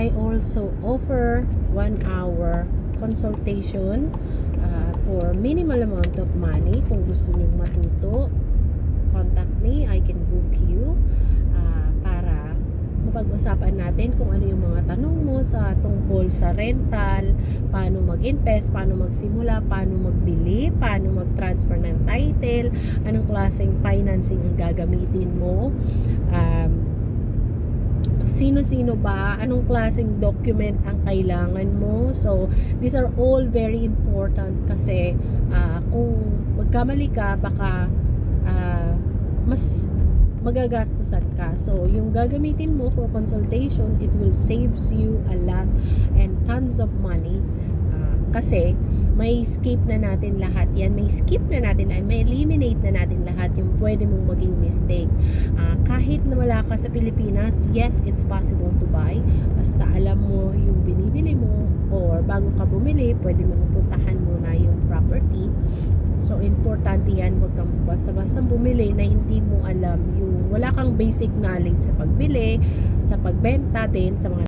I also offer 1 hour consultation for minimal amount of money. Kung gusto nyong matuto, contact me. I can book you para mapag-usapan natin kung ano yung mga tanong mo sa tungkol sa rental, paano mag-invest, paano magsimula, paano magbili, paano mag-transfer ng title, anong klaseng financing ang gagamitin mo, sino-sino ba, anong klaseng document ang kailangan mo. So these are all very important kasi kung magkamali ka, baka mas magagastusan ka. So yung gagamitin mo for consultation, it will saves you a lot and tons of money. Kasi may skip na natin lahat yan, may eliminate na natin lahat yung pwede mong maging mistake. Kahit na wala ka sa Pilipinas, yes, it's possible to buy, basta alam mo yung binibili mo, or bago ka bumili, pwede mong puntahan muna yung property. So importante yan, huwag kang basta-basta bumili na hindi mo alam, yung wala kang basic knowledge sa pagbili, sa pagbenta din, sa mga